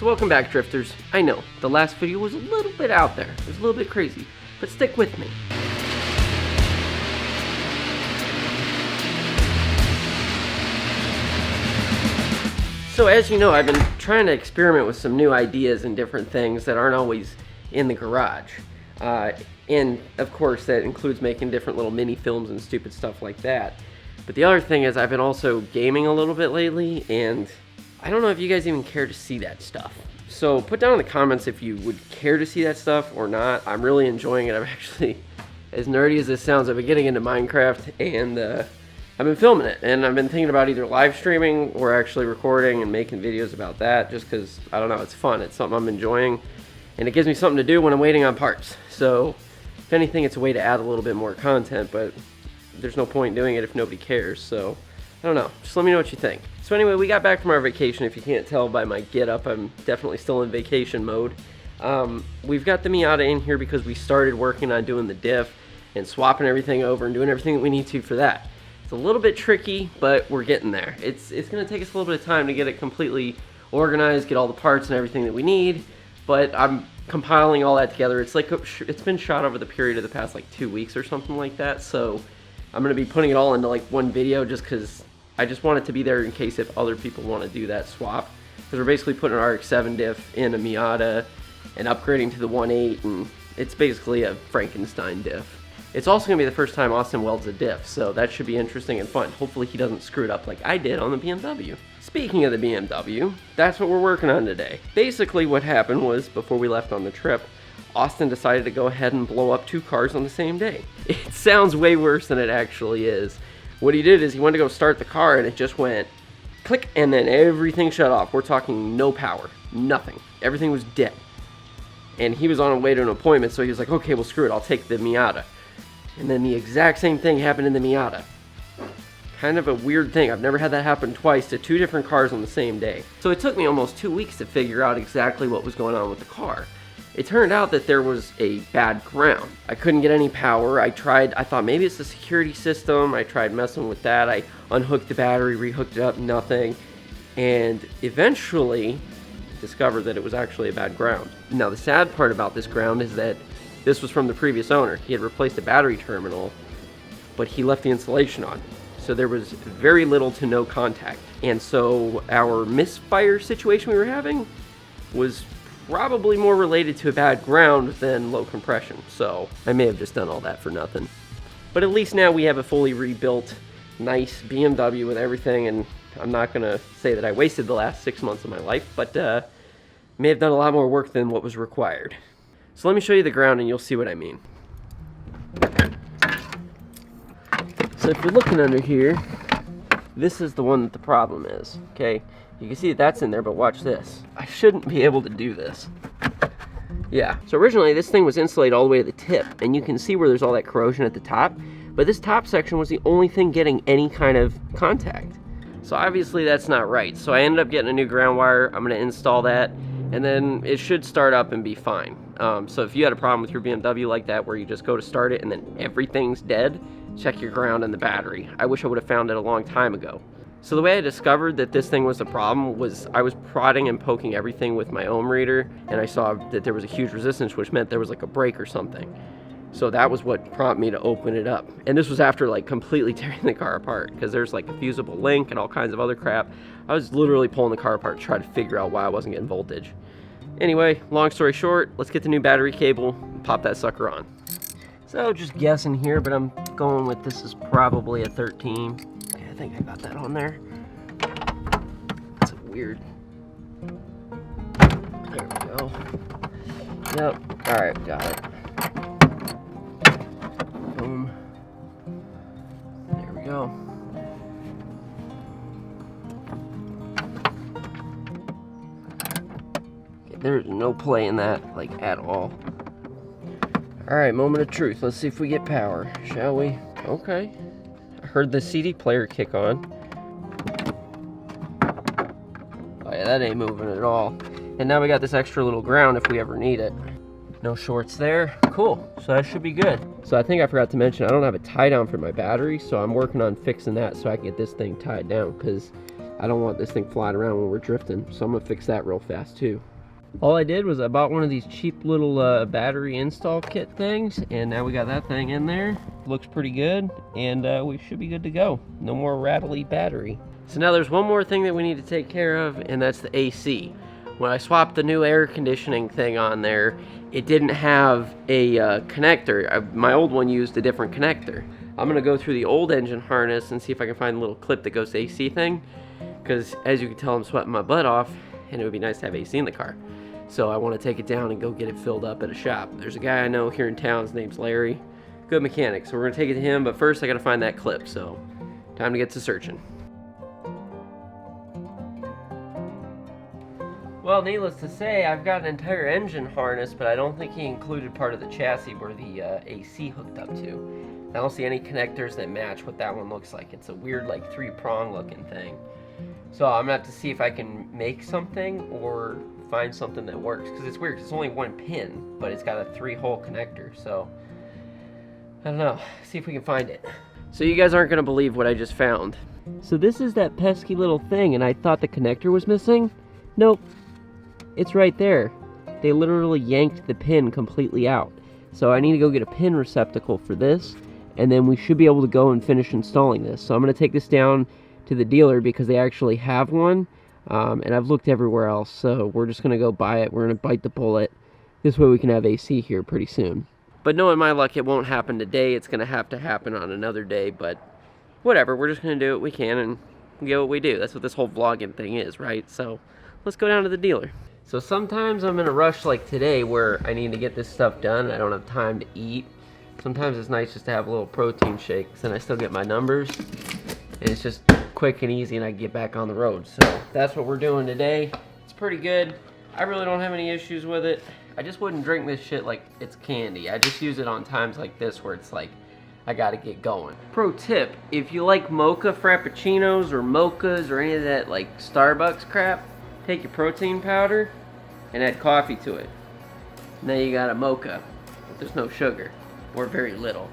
So welcome back, drifters. I know, the last video was a little bit out there. It was a little bit crazy, but stick with me. So as you know, I've been trying to experiment with some new ideas and different things that aren't always in the garage. And of course that includes making different little mini films and stupid stuff like that. But the other thing is I've been also gaming a little bit lately, and I don't know if you guys even care to see that stuff. So put down in the comments if you would care to see that stuff or not. I'm really enjoying it. I'm actually, as nerdy as this sounds, I've been getting into Minecraft, and I've been filming it. And I've been thinking about either live streaming or actually recording and making videos about that, just because, I don't know, it's fun. It's something I'm enjoying, and it gives me something to do when I'm waiting on parts. So if anything, it's a way to add a little bit more content, but there's no point in doing it if nobody cares. So I don't know, just let me know what you think. So anyway, we got back from our vacation. If you can't tell by my get up, I'm definitely still in vacation mode. We've got the Miata in here because we started working on doing the diff and swapping everything over and doing everything that we need to for that. It's a little bit tricky, but we're getting there. It's going to take us a little bit of time to get it completely organized, get all the parts and everything that we need, but I'm compiling all that together. It's like it's been shot over the period of the past like 2 weeks or something like that, so I'm going to be putting it all into like one video just because I just want it to be there in case if other people want to do that swap. Because we're basically putting an RX-7 diff in a Miata and upgrading to the 1.8, and it's basically a Frankenstein diff. It's also going to be the first time Austin welds a diff, so that should be interesting and fun. Hopefully he doesn't screw it up like I did on the BMW. Speaking of the BMW, that's what we're working on today. Basically what happened was, before we left on the trip, Austin decided to go ahead and blow up 2 cars on the same day. It sounds way worse than it actually is. What he did is he went to go start the car and it just went click, and then everything shut off. We're talking no power, nothing. Everything was dead. And he was on his way to an appointment, so he was like, okay, well screw it, I'll take the Miata. And then the exact same thing happened in the Miata. Kind of a weird thing. I've never had that happen twice to 2 different cars on the same day. So it took me almost 2 weeks to figure out exactly what was going on with the car. It turned out that there was a bad ground. I couldn't get any power. I thought maybe it's the security system. I tried messing with that. I unhooked the battery, rehooked it up, nothing. And eventually discovered that it was actually a bad ground. Now the sad part about this ground is that this was from the previous owner. He had replaced the battery terminal, but he left the insulation on. So there was very little to no contact. And so our misfire situation we were having was probably more related to a bad ground than low compression. So I may have just done all that for nothing. But at least now we have a fully rebuilt, nice BMW with everything, and I'm not gonna say that I wasted the last 6 months of my life, but may have done a lot more work than what was required. So let me show you the ground and you'll see what I mean. So if you're looking under here, this is the one that the problem is, okay? You can see that that's in there, but watch this. I shouldn't be able to do this. Yeah, so originally this thing was insulated all the way to the tip, and you can see where there's all that corrosion at the top, but this top section was the only thing getting any kind of contact. So obviously that's not right. So I ended up getting a new ground wire. I'm gonna install that, and then it should start up and be fine. So if you had a problem with your BMW like that, where you just go to start it and then everything's dead, check your ground and the battery. I wish I would have found it a long time ago. So the way I discovered that this thing was the problem was I was prodding and poking everything with my ohm reader, and I saw that there was a huge resistance, which meant there was like a break or something. So that was what prompted me to open it up. And this was after like completely tearing the car apart, because there's like a fusible link and all kinds of other crap. I was literally pulling the car apart to try to figure out why I wasn't getting voltage. Anyway, long story short, let's get the new battery cable and pop that sucker on. So just guessing here, but I'm going with this is probably a 13. Okay, I think I got that on there. That's weird. There we go. Yep, alright, got it. Boom. There we go. Okay, there's no play in that, like, at all. Alright, moment of truth. Let's see if we get power, shall we? Okay. I heard the CD player kick on. Oh yeah, that ain't moving at all. And now we got this extra little ground if we ever need it. No shorts there. Cool. So that should be good. So I think I forgot to mention, I don't have a tie down for my battery, so I'm working on fixing that so I can get this thing tied down, because I don't want this thing flying around when we're drifting. So I'm gonna fix that real fast too. All I did was I bought one of these cheap little battery install kit things, and now we got that thing in there. Looks pretty good, and we should be good to go. No more rattly battery. So now there's one more thing that we need to take care of, and that's the AC. When I swapped the new air conditioning thing on there, it didn't have a connector. My old one used a different connector. I'm gonna go through the old engine harness and see if I can find a little clip that goes to the AC thing, because as you can tell, I'm sweating my butt off, and it would be nice to have AC in the car. So I want to take it down and go get it filled up at a shop. There's a guy I know here in town, his name's Larry. Good mechanic, so we're gonna take it to him, but first I gotta find that clip, so time to get to searching. Well, needless to say, I've got an entire engine harness, but I don't think he included part of the chassis where the AC hooked up to. I don't see any connectors that match what that one looks like. It's a weird, like, three-prong looking thing. So I'm gonna have to see if I can make something or find something that works, because it's weird, 'cause it's only one pin, but it's got a 3-hole connector. So I don't know, see if we can find it. So you guys aren't gonna believe what I just found. So this is that pesky little thing, and I thought the connector was missing. Nope, it's right there. They literally yanked the pin completely out. So I need to go get a pin receptacle for this, and then we should be able to go and finish installing this. So I'm gonna take this down to the dealer because they actually have one, and I've looked everywhere else, so we're just gonna go buy it. We're gonna bite the bullet. This way we can have AC here pretty soon. But knowing my luck, it won't happen today. It's gonna have to happen on another day, but whatever, we're just gonna do what we can and get what we do. That's what this whole vlogging thing is, right? So let's go down to the dealer. So sometimes I'm in a rush like today where I need to get this stuff done and I don't have time to eat. Sometimes it's nice just to have a little protein shake, and I still get my numbers, and it's just quick and easy, and I can get back on the road. So that's what we're doing today. It's pretty good. I really don't have any issues with it. I just wouldn't drink this shit like it's candy. I just use it on times like this where it's like, I gotta get going. Pro tip, if you like mocha frappuccinos or mochas or any of that like Starbucks crap, take your protein powder and add coffee to it. Now you got a mocha, but there's no sugar, or very little.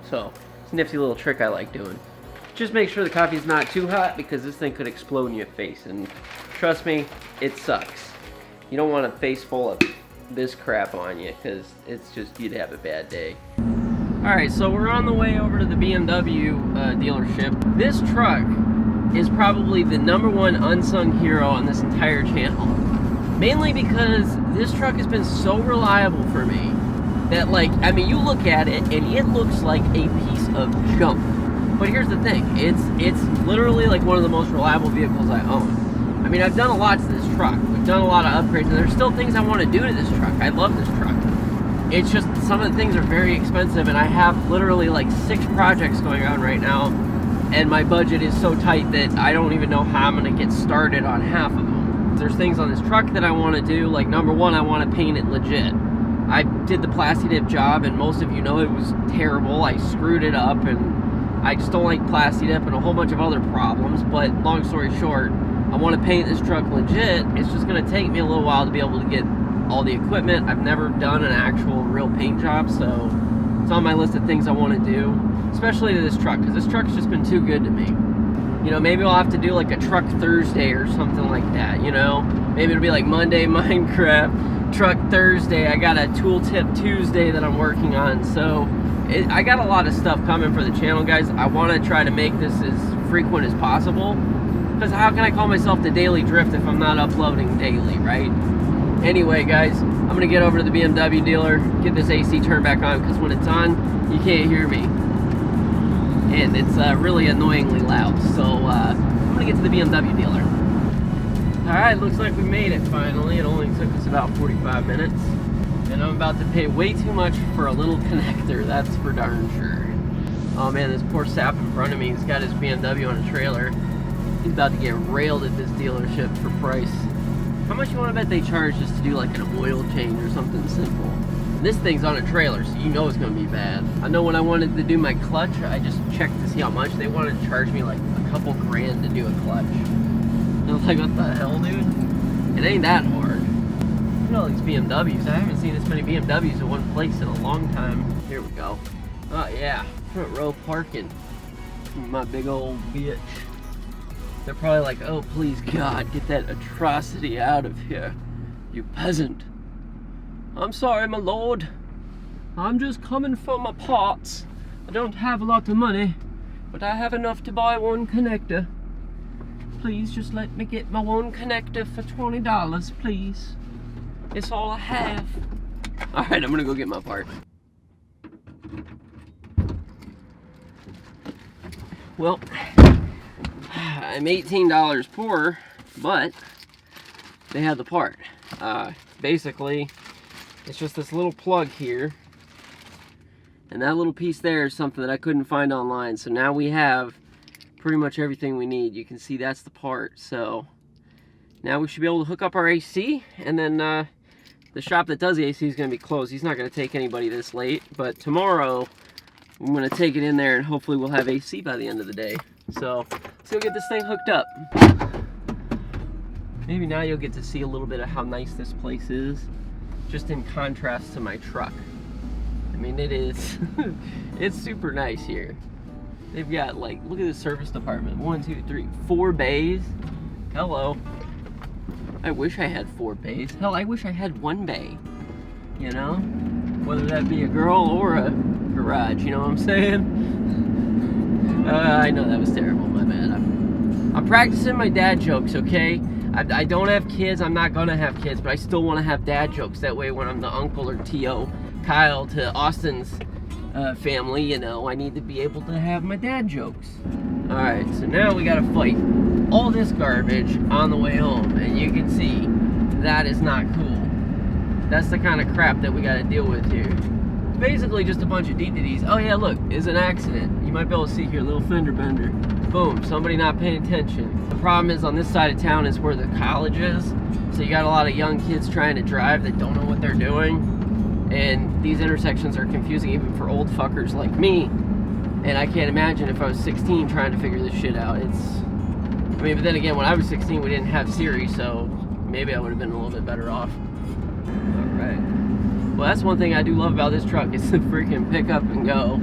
So it's a nifty little trick I like doing. Just make sure the coffee's not too hot, because this thing could explode in your face, and trust me, it sucks. You don't want a face full of this crap on you, because it's just, you'd have a bad day. Alright, so we're on the way over to the BMW dealership. This truck is probably the #1 unsung hero on this entire channel. Mainly because this truck has been so reliable for me that, like, I mean, you look at it and it looks like a piece of junk. But here's the thing, it's literally like one of the most reliable vehicles I own. I mean, I've done a lot to this truck. We've done a lot of upgrades, and there's still things I want to do to this truck. I love this truck. It's just some of the things are very expensive, and I have literally like 6 projects going on right now, and my budget is so tight that I don't even know how I'm going to get started on half of them. There's things on this truck that I want to do, like #1, I want to paint it legit. I did the plasti dip job, and most of you know it was terrible. I screwed it up, and I just don't like plasti dip and a whole bunch of other problems. But long story short, I want to paint this truck legit. It's just going to take me a little while to be able to get all the equipment. I've never done an actual real paint job, so it's on my list of things I want to do, especially to this truck, because this truck's just been too good to me. You know, maybe I'll have to do like a truck Thursday or something like that, you know? Maybe it'll be like Monday Minecraft, truck Thursday, I got a tooltip Tuesday that I'm working on. So I got a lot of stuff coming for the channel, guys. I want to try to make this as frequent as possible, because how can I call myself the Daily Drift if I'm not uploading daily, right? Anyway, guys, I'm gonna get over to the BMW dealer, get this AC turned back on, because when it's on, you can't hear me, and it's really annoyingly loud. So I'm gonna get to the BMW dealer. Alright, looks like we made it finally. It only took us about 45 minutes. And I'm about to pay way too much for a little connector, that's for darn sure. Oh man, this poor sap in front of me, he's got his BMW on a trailer. He's about to get railed at this dealership for price. How much you want to bet they charge just to do like an oil change or something simple? And this thing's on a trailer, so you know it's going to be bad. I know when I wanted to do my clutch, I just checked to see how much. They wanted to charge me like a couple grand to do a clutch. I was like, what the hell, dude? It ain't that hard. Look at all these BMWs. I haven't seen this many BMWs in one place in a long time. Here we go. Oh yeah, front row parking. My big old bitch. They're probably like, oh please God, get that atrocity out of here. You peasant. I'm sorry, my lord. I'm just coming for my parts. I don't have a lot of money, but I have enough to buy one connector. Please just let me get my one connector for $20, please. It's all I have. All right, I'm gonna go get my part. Well, I'm $18 poorer, but they have the part. Basically, it's just this little plug here, and that little piece there is something that I couldn't find online. So now we have pretty much everything we need. You can see that's the part. So now we should be able to hook up our AC, and then the shop that does the AC is going to be closed. He's not going to take anybody this late, but tomorrow I'm going to take it in there, and hopefully we'll have AC by the end of the day. So let's go get this thing hooked up. Maybe now you'll get to see a little bit of how nice this place is, just in contrast to my truck. I mean, it is, it's super nice here. They've got, like, look at the service department. 1, 2, 3, 4 bays. Hello. I wish I had 4 bays. Hell, I wish I had 1 bay. You know? Whether that be a girl or a garage, you know what I'm saying? I know that was terrible, my bad. I'm practicing my dad jokes, okay? I don't have kids, I'm not gonna have kids, but I still want to have dad jokes. That way when I'm the uncle or T.O. Kyle to Austin's family, you know, I need to be able to have my dad jokes. Alright, so now we gotta fight all this garbage on the way home, and you can see that is not cool. That's the kind of crap that we gotta deal with here. Basically just a bunch of dee-dee-dees. Oh yeah, look, it's an accident. You might be able to see here, little fender bender. Boom, somebody not paying attention. The problem is on this side of town is where the college is. So you got a lot of young kids trying to drive that don't know what they're doing. And these intersections are confusing even for old fuckers like me. And I can't imagine if I was 16 trying to figure this shit out. I mean, but then again, when I was 16, we didn't have Siri, so maybe I would have been a little bit better off. Alright. Well, that's one thing I do love about this truck, is the freaking pick up and go.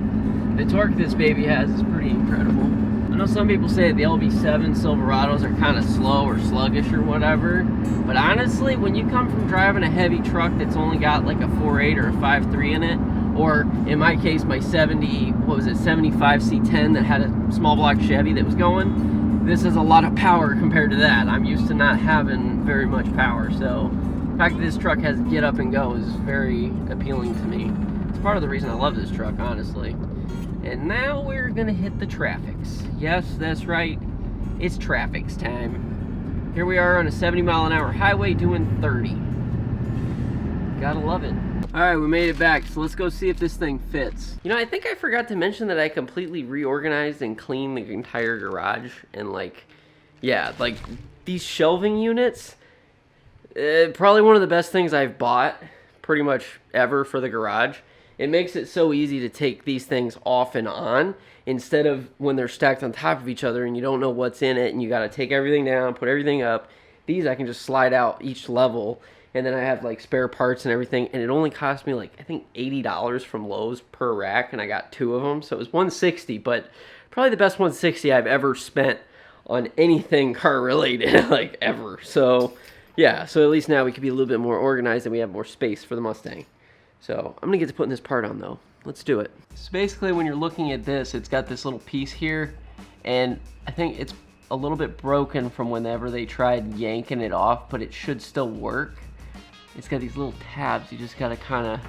The torque this baby has is pretty incredible. I know some people say that the LB7 Silverados are kind of slow or sluggish or whatever, but honestly, when you come from driving a heavy truck that's only got like a 4.8 or a 5.3 in it, or in my case, my 75 C10 that had a small block Chevy that was going, this is a lot of power compared to that. I'm used to not having very much power, so the fact that this truck has get up and go is very appealing to me. It's part of the reason I love this truck, honestly. And now we're gonna hit the traffics. Yes, that's right, it's traffics time. Here we are on a 70-mile-an-hour highway doing 30. Gotta love it. All right, we made it back, so let's go see if this thing fits. You know, I think I forgot to mention that I completely reorganized and cleaned the entire garage. And like, yeah, like these shelving units, probably one of the best things I've bought pretty much ever for the garage. It makes it so easy to take these things off and on instead of when they're stacked on top of each other and you don't know what's in it and you got to take everything down, put everything up. These I can just slide out each level, and then I have like spare parts and everything, and it only cost me like I think $80 from Lowe's per rack, and I got 2 of them, so it was $160, but probably the best $160 I've ever spent on anything car related, like ever. So yeah, so at least now we can be a little bit more organized and we have more space for the Mustang. So I'm gonna get to putting this part on though. Let's do it. So basically when you're looking at this, it's got this little piece here, and I think it's a little bit broken from whenever they tried yanking it off, but it should still work. It's got these little tabs, you just gotta kinda,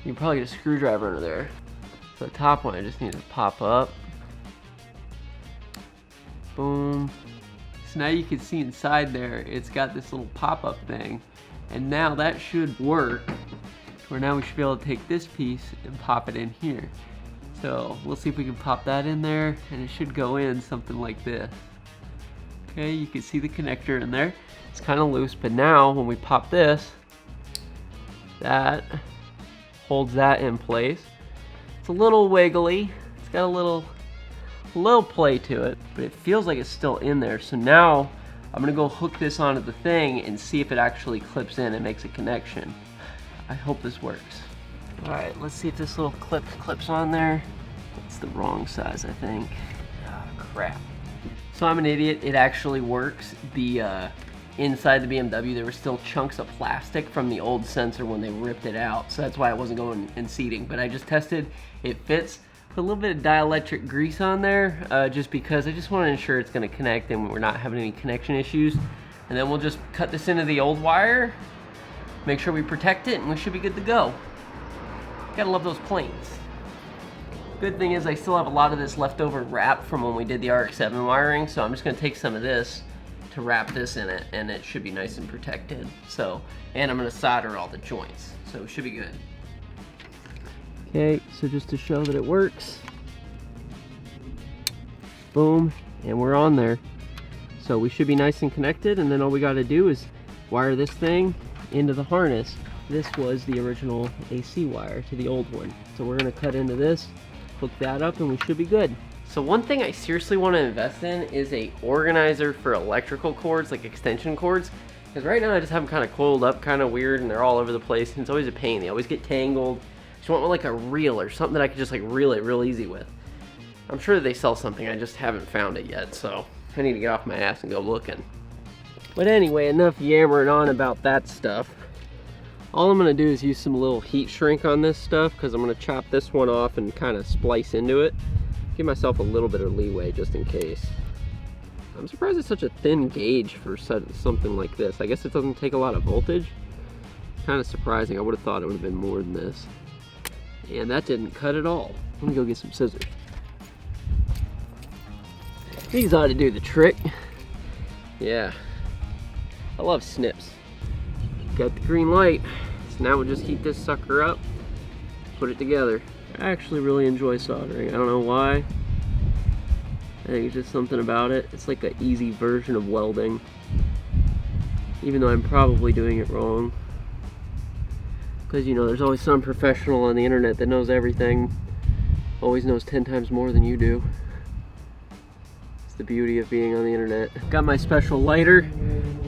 you can probably get a screwdriver under there. So the top one I just need to pop up. Boom. So now you can see inside there, it's got this little pop-up thing. And now that should work, where now we should be able to take this piece and pop it in here. So we'll see if we can pop that in there, and it should go in something like this. Okay, you can see the connector in there. It's kind of loose, but now when we pop this, that holds that in place. It's a little wiggly. It's got a little play to it, but it feels like it's still in there. So now I'm gonna go hook this onto the thing and see if it actually clips in and makes a connection. I hope this works. All right, let's see if this little clip clips on there. It's the wrong size, I think. Oh, crap. So I'm an idiot, it actually works. The inside the BMW there were still chunks of plastic from the old sensor when they ripped it out, so that's why it wasn't going in seating. But I just tested, it fits. Put a little bit of dielectric grease on there, just because I just want to ensure it's going to connect and we're not having any connection issues. And then we'll just cut this into the old wire, make sure we protect it, and we should be good to go. Gotta love those planes. Good thing is I still have a lot of this leftover wrap from when we did the RX-7 wiring, so I'm just gonna take some of this to wrap this in it, and it should be nice and protected. So, and I'm gonna solder all the joints, so it should be good. Okay, so just to show that it works, boom, and we're on there. So we should be nice and connected, and then all we gotta do is wire this thing into the harness. This was the original AC wire to the old one. So we're gonna cut into this, hook that up, and we should be good. So one thing I seriously wanna invest in is a organizer for electrical cords, like extension cords. Because right now I just have them kind of coiled up, kind of weird, and they're all over the place, and it's always a pain. They always get tangled. Just want like a reel or something that I could just like reel it real easy with. I'm sure they sell something, I just haven't found it yet, so I need to get off my ass and go looking. But anyway, enough yammering on about that stuff. All I'm gonna do is use some little heat shrink on this stuff, because I'm gonna chop this one off and kind of splice into it. Give myself a little bit of leeway just in case. I'm surprised it's such a thin gauge for something like this. I guess it doesn't take a lot of voltage. Kind of surprising. I would have thought it would have been more than this. And that didn't cut at all. Let me go get some scissors. These ought to do the trick. Yeah. I love snips. Got the green light. So now we'll just heat this sucker up, put it together. I actually really enjoy soldering. I don't know why. I think it's just something about it. It's like an easy version of welding. Even though I'm probably doing it wrong. Because, you know, there's always some professional on the internet that knows everything. Always knows 10 times more than you do. It's the beauty of being on the internet. Got my special lighter,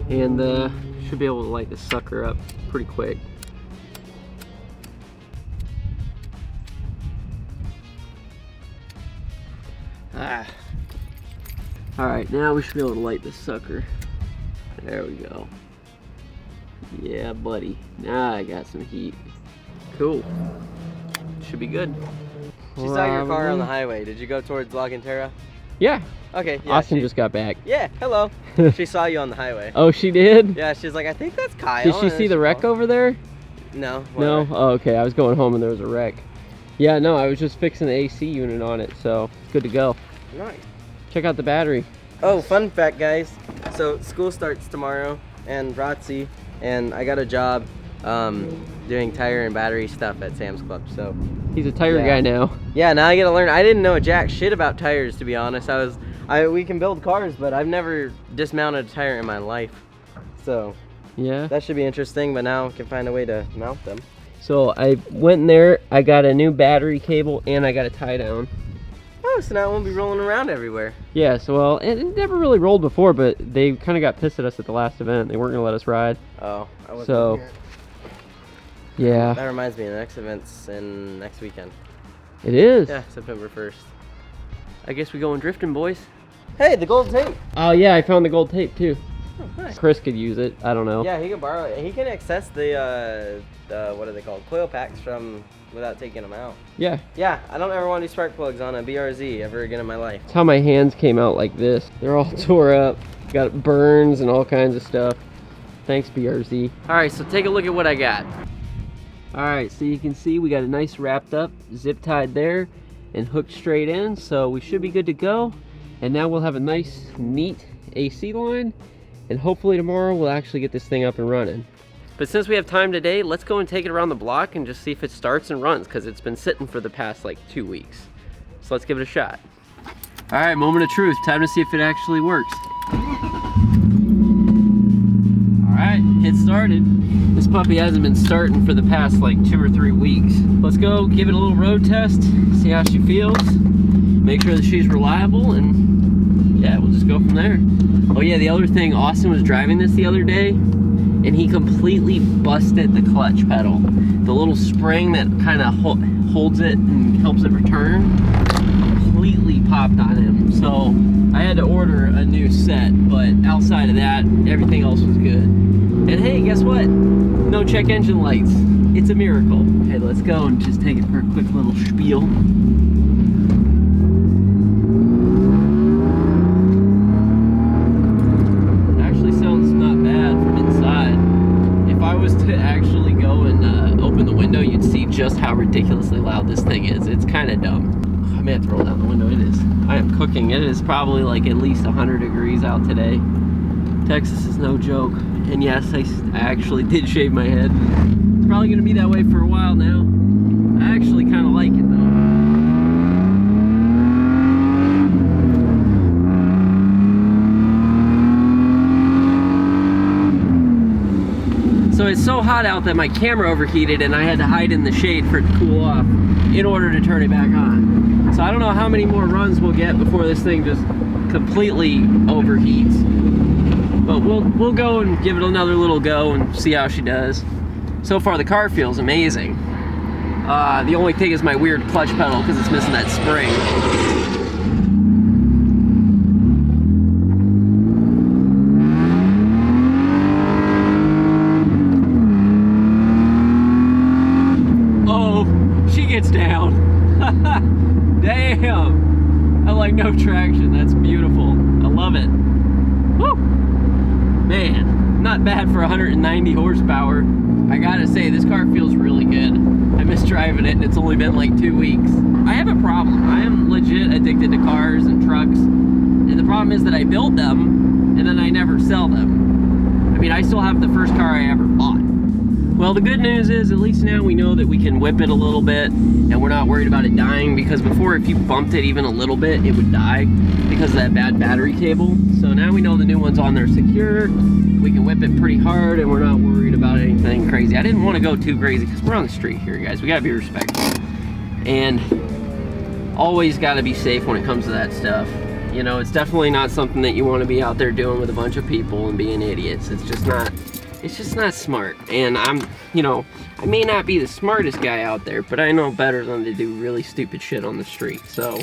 and should be able to light this sucker up pretty quick. Alright, now we should be able to light this sucker. There we go. Yeah, buddy. Now I got some heat. Cool. Should be good. She saw your car on the highway. Did you go towards La Cantera? Yeah. Okay, yeah. Austin just got back. Yeah, hello. She saw you on the highway. Oh, she did? Yeah, she's like, I think that's Kyle. Did she see the wreck over there? No. No? Oh, okay. I was going home and there was a wreck. Yeah, no, I was just fixing the AC unit on it, so it's good to go. Nice. Check out the battery. Oh, fun fact, guys. So school starts tomorrow, and ROTC, and I got a job doing tire and battery stuff at Sam's Club. So he's a tire guy now. Yeah, now I get to learn. I didn't know jack shit about tires, to be honest. We can build cars, but I've never dismounted a tire in my life. So yeah, that should be interesting. But now I can find a way to mount them. So I went in there. I got a new battery cable and I got a tie down. Oh, so now it won't be rolling around everywhere. Yeah, so well, it never really rolled before, but they kind of got pissed at us at the last event. They weren't gonna let us ride. Oh, I wasn't so here. Yeah. That reminds me, the next event's in next weekend. It is? Yeah, September 1st. I guess we going drifting, boys. Hey, the gold tape. Oh yeah, I found the gold tape too. Oh, nice. Chris could use it. I don't know. Yeah, he can borrow it. He can access the what are they called? Coil packs from without taking them out. Yeah. Yeah, I don't ever want to do spark plugs on a BRZ ever again in my life. That's how my hands came out like this. They're all tore up. Got burns and all kinds of stuff. Thanks, BRZ. All right, so take a look at what I got. All right, so you can see we got a nice wrapped up, zip tied there, and hooked straight in. So we should be good to go. And now we'll have a nice, neat AC line. And hopefully tomorrow we'll actually get this thing up and running. But since we have time today, let's go and take it around the block and just see if it starts and runs, because it's been sitting for the past like 2 weeks. So let's give it a shot. All right, moment of truth. Time to see if it actually works. All right, it started. This puppy hasn't been starting for the past like 2 or 3 weeks. Let's go give it a little road test, see how she feels, make sure that she's reliable, and yeah, we'll just go from there. Oh yeah, the other thing, Austin was driving this the other day, and he completely busted the clutch pedal. The little spring that kind of holds it and helps it return completely popped on him. So I had to order a new set, but outside of that, everything else was good. And hey, guess what? No check engine lights. It's a miracle. Hey, let's go and just take it for a quick little spiel. It actually sounds not bad from inside. If I was to actually go and open the window, you'd see just how ridiculously loud this thing is. It's kind of dumb. I may have to roll down the window. It is. I am cooking. It is probably like at least 100 degrees out today. Texas is no joke. And yes, I actually did shave my head. It's probably going to be that way for a while now. I actually kind of like it though. So it's so hot out that my camera overheated and I had to hide in the shade for it to cool off in order to turn it back on. So I don't know how many more runs we'll get before this thing just completely overheats. But we'll go and give it another little go and see how she does. So far the car feels amazing. The only thing is my weird clutch pedal because it's missing that spring. Oh, she gets down. Damn. I like no traction. That's beautiful. I love it. Woo. Man, not bad for 190 horsepower. I gotta say, this car feels really good. I miss driving it, and it's only been like 2 weeks. I have a problem. I am legit addicted to cars and trucks, and the problem is that I build them, and then I never sell them. I mean, I still have the first car I ever bought. Well, the good news is, at least now we know that we can whip it a little bit, and we're not worried about it dying, because before, if you bumped it even a little bit, it would die because of that bad battery cable. So now we know the new one's on there secure. We can whip it pretty hard, and we're not worried about anything crazy. I didn't want to go too crazy, because we're on the street here, guys. We gotta be respectful. And always gotta be safe when it comes to that stuff. You know, it's definitely not something that you want to be out there doing with a bunch of people and being idiots. It's just not smart. And you know, I may not be the smartest guy out there, but I know better than to do really stupid shit on the street. So,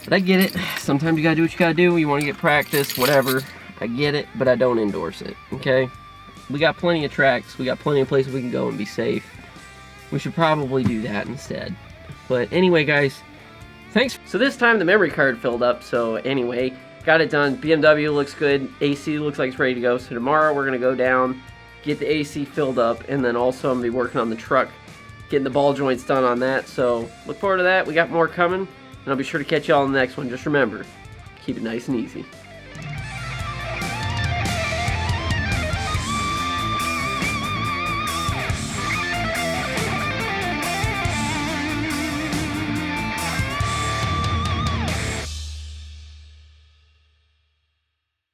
but I get it. Sometimes you gotta do what you gotta do. You want to get practice, whatever. I get it, but I don't endorse it, okay? We got plenty of tracks. We got plenty of places we can go and be safe. We should probably do that instead. But anyway, guys, thanks. So this time the memory card filled up, so anyway, got it done. BMW looks good. AC looks like it's ready to go. So tomorrow we're gonna go down, get the AC filled up, and then also I'm gonna be working on the truck, getting the ball joints done on that. So look forward to that. We got more coming, and I'll be sure to catch y'all on the next one. Just remember, keep it nice and easy.